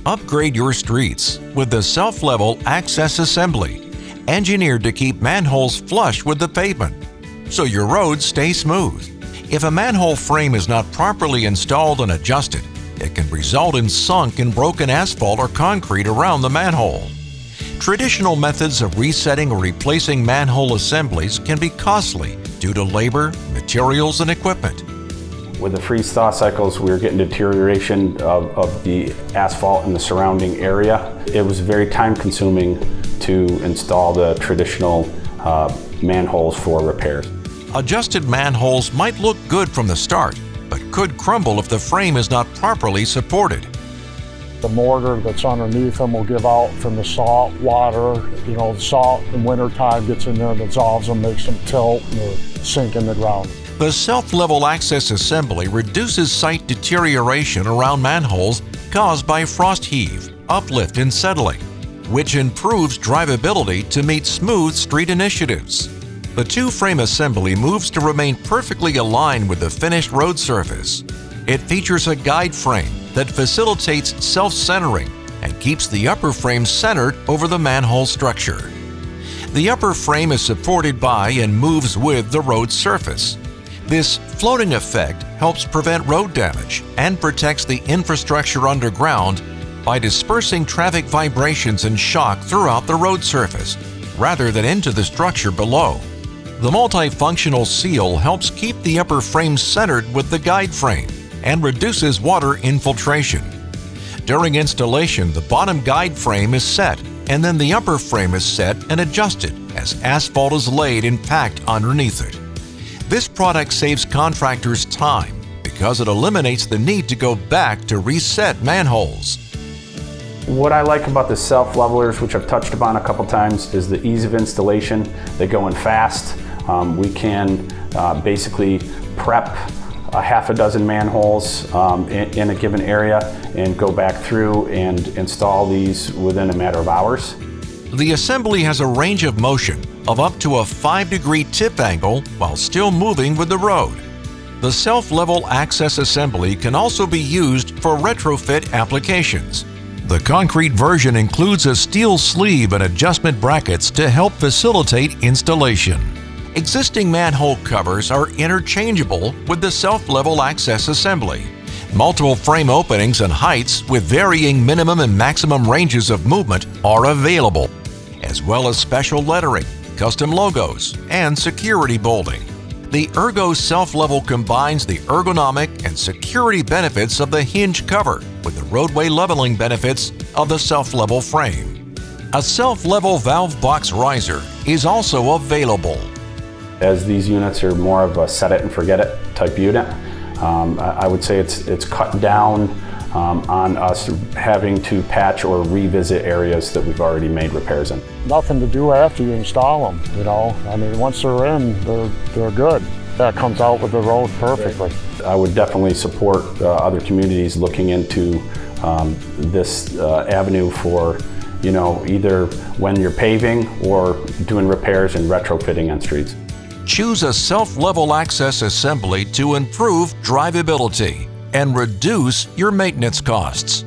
Upgrade your streets with the self-level access assembly, engineered to keep manholes flush with the pavement, so your roads stay smooth. If a manhole frame is not properly installed and adjusted, it can result in sunk and broken asphalt or concrete around the manhole. Traditional methods of resetting or replacing manhole assemblies can be costly due to labor, materials, and equipment. With the freeze-thaw cycles, we were getting deterioration of the asphalt in the surrounding area. It was very time-consuming to install the traditional manholes for repairs. Adjusted manholes might look good from the start, but could crumble if the frame is not properly supported. The mortar that's underneath them will give out from the salt water. You know, the salt in wintertime gets in there and dissolves them, makes them tilt and sink in the ground. The self-level access assembly reduces site deterioration around manholes caused by frost heave, uplift, and settling, which improves drivability to meet smooth street initiatives. The two-frame assembly moves to remain perfectly aligned with the finished road surface. It features a guide frame that facilitates self-centering and keeps the upper frame centered over the manhole structure. The upper frame is supported by and moves with the road surface. This floating effect helps prevent road damage and protects the infrastructure underground by dispersing traffic vibrations and shock throughout the road surface, rather than into the structure below. The multifunctional seal helps keep the upper frame centered with the guide frame and reduces water infiltration. During installation, the bottom guide frame is set, and then the upper frame is set and adjusted as asphalt is laid and packed underneath it. This product saves contractors time because it eliminates the need to go back to reset manholes. What I like about the self-levelers, which I've touched upon a couple times, is the ease of installation. They go in fast. We can basically prep a half a dozen manholes in a given area and go back through and install these within a matter of hours. The assembly has a range of motion of up to a 5-degree tip angle while still moving with the road. The self-level access assembly can also be used for retrofit applications. The concrete version includes a steel sleeve and adjustment brackets to help facilitate installation. Existing manhole covers are interchangeable with the self-level access assembly. Multiple frame openings and heights with varying minimum and maximum ranges of movement are available, as well as special lettering, custom logos, and security bolding. The Ergo Self-Level combines the ergonomic and security benefits of the hinge cover with the roadway leveling benefits of the self-level frame. A self-level valve box riser is also available. As these units are more of a set it and forget it type unit, I would say it's cut down on us having to patch or revisit areas that we've already made repairs in. Nothing to do after you install them, you know. I mean, once they're in, they're good. That comes out with the road perfectly. I would definitely support other communities looking into this avenue for, you know, either when you're paving or doing repairs and retrofitting on streets. Choose a self-level access assembly to improve drivability and reduce your maintenance costs.